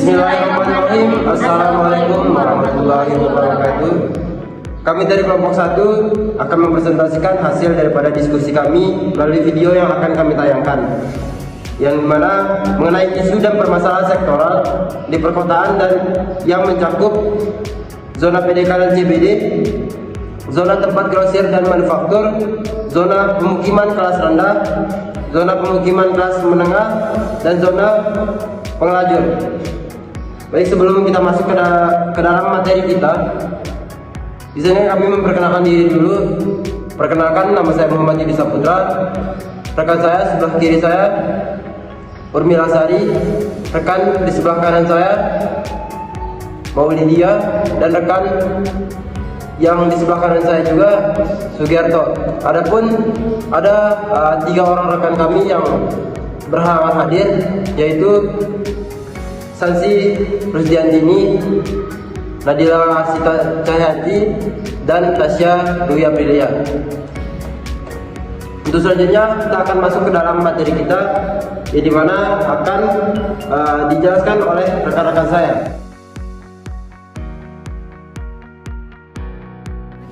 Bismillahirrahmanirrahim. Assalamualaikum warahmatullahi wabarakatuh. Kami dari kelompok 1 akan mempresentasikan hasil daripada diskusi kami melalui video yang akan kami tayangkan, yang mana mengenai isu dan permasalahan sektoral di perkotaan dan yang mencakup zona PDK dan CBD, zona tempat grosir dan manufaktur, zona pemukiman kelas rendah, zona pemukiman kelas menengah, dan zona pengelajur. Baik, sebelum kita masuk ke dalam materi kita, di sini kami memperkenalkan diri dulu. Perkenalkan, nama saya Muhammad Yudi Saputra. Rekan saya sebelah kiri saya Urmila Sari. Rekan di sebelah kanan saya Maulidia, dan rekan yang di sebelah kanan saya juga Sugiarto. Adapun ada 3 orang rekan kami yang berhalangan hadir, yaitu Sansi Rusdiantini, Nadila Sita Cahyati, dan Tasya Dwi Aprilia. Untuk selanjutnya kita akan masuk ke dalam materi kita, di mana akan dijelaskan oleh rekan-rekan saya.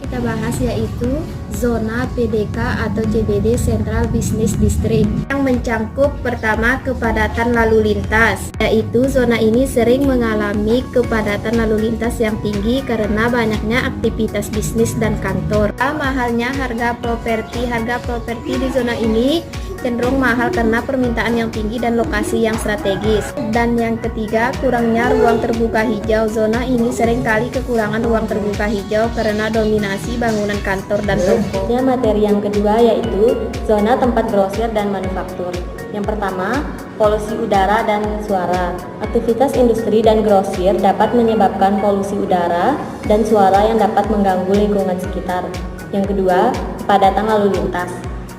Kita bahas yaitu zona PDK atau CBD Central Business District, yang mencangkup pertama kepadatan lalu lintas, yaitu zona ini sering mengalami kepadatan lalu lintas yang tinggi karena banyaknya aktivitas bisnis dan kantor. Mahalnya harga properti di zona ini cenderung mahal karena permintaan yang tinggi dan lokasi yang strategis. Dan yang ketiga, kurangnya ruang terbuka hijau. Zona ini seringkali kekurangan ruang terbuka hijau karena dominasi bangunan kantor dan toko. Materi yang kedua yaitu zona tempat grosir dan manufaktur. Yang pertama, polusi udara dan suara. Aktivitas industri dan grosir dapat menyebabkan polusi udara dan suara yang dapat mengganggu lingkungan sekitar. Yang kedua, kepadatan lalu lintas.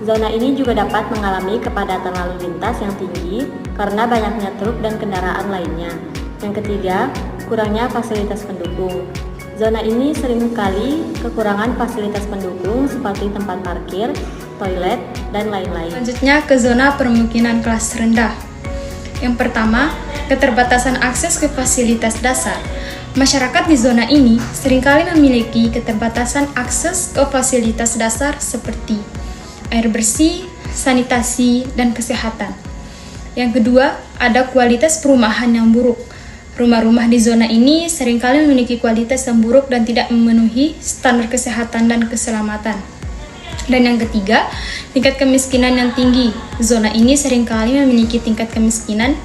Zona ini juga dapat mengalami kepadatan lalu lintas yang tinggi karena banyaknya truk dan kendaraan lainnya. Yang ketiga, kurangnya fasilitas pendukung. Zona ini seringkali kekurangan fasilitas pendukung seperti tempat parkir, toilet, dan lain-lain. Selanjutnya ke zona permukiman kelas rendah. Yang pertama, keterbatasan akses ke fasilitas dasar. Masyarakat di zona ini seringkali memiliki keterbatasan akses ke fasilitas dasar seperti air bersih, sanitasi, dan kesehatan. Yang kedua, ada kualitas perumahan yang buruk. Rumah-rumah di zona ini seringkali memiliki kualitas yang buruk dan tidak memenuhi standar kesehatan dan keselamatan. Dan yang ketiga, tingkat kemiskinan yang tinggi. Zona ini seringkali memiliki tingkat kemiskinan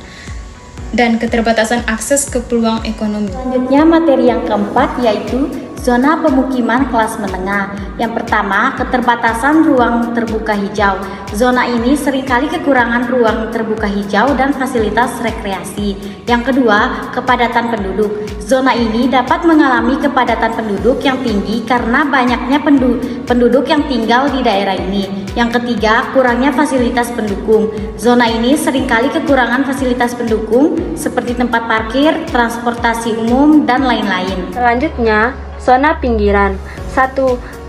dan keterbatasan akses ke peluang ekonomi. Selanjutnya materi yang keempat yaitu zona pemukiman kelas menengah. Yang pertama, keterbatasan ruang terbuka hijau. Zona ini seringkali kekurangan ruang terbuka hijau dan fasilitas rekreasi. Yang kedua, kepadatan penduduk. Zona ini dapat mengalami kepadatan penduduk yang tinggi karena banyaknya penduduk yang tinggal di daerah ini. Yang ketiga, kurangnya fasilitas pendukung. Zona ini seringkali kekurangan fasilitas pendukung seperti tempat parkir, transportasi umum, dan lain-lain. Selanjutnya, zona pinggiran. 1.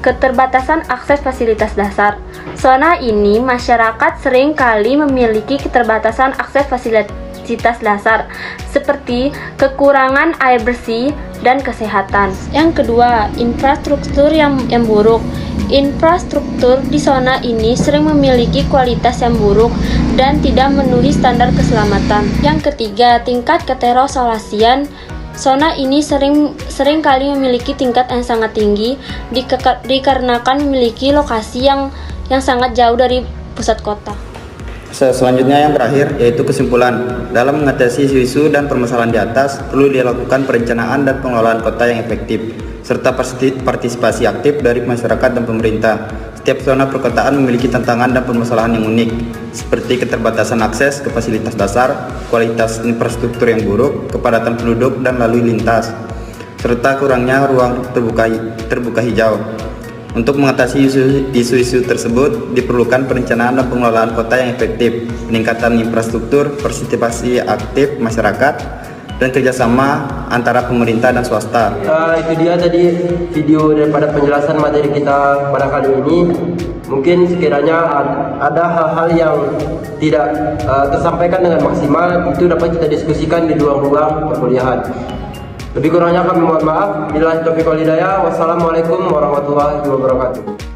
Keterbatasan akses fasilitas dasar. Zona ini masyarakat sering kali memiliki keterbatasan akses fasilitas dasar seperti kekurangan air bersih dan kesehatan. Yang kedua, infrastruktur yang buruk. Infrastruktur di zona ini sering memiliki kualitas yang buruk dan tidak memenuhi standar keselamatan. Yang ketiga, tingkat ketersolasian. Zona ini sering kali memiliki tingkat yang sangat tinggi dikarenakan memiliki lokasi yang sangat jauh dari pusat kota. Selanjutnya yang terakhir yaitu kesimpulan. Dalam mengatasi isu dan permasalahan di atas, perlu dilakukan perencanaan dan pengelolaan kota yang efektif, serta partisipasi aktif dari masyarakat dan pemerintah. Setiap zona perkotaan memiliki tantangan dan permasalahan yang unik, seperti keterbatasan akses ke fasilitas dasar, kualitas infrastruktur yang buruk, kepadatan penduduk dan lalu lintas, serta kurangnya ruang terbuka hijau. Untuk mengatasi isu-isu tersebut, diperlukan perencanaan dan pengelolaan kota yang efektif, peningkatan infrastruktur, partisipasi aktif masyarakat, dan kerjasama antara pemerintah dan swasta. Itu dia tadi video daripada penjelasan materi kita pada kali ini. Mungkin sekiranya ada hal-hal yang tidak tersampaikan dengan maksimal, itu dapat kita diskusikan di ruang-ruang perkuliahan. Lebih kurangnya kami mohon maaf. Billahi taufiq wal hidayah. Wassalamualaikum warahmatullahi wabarakatuh.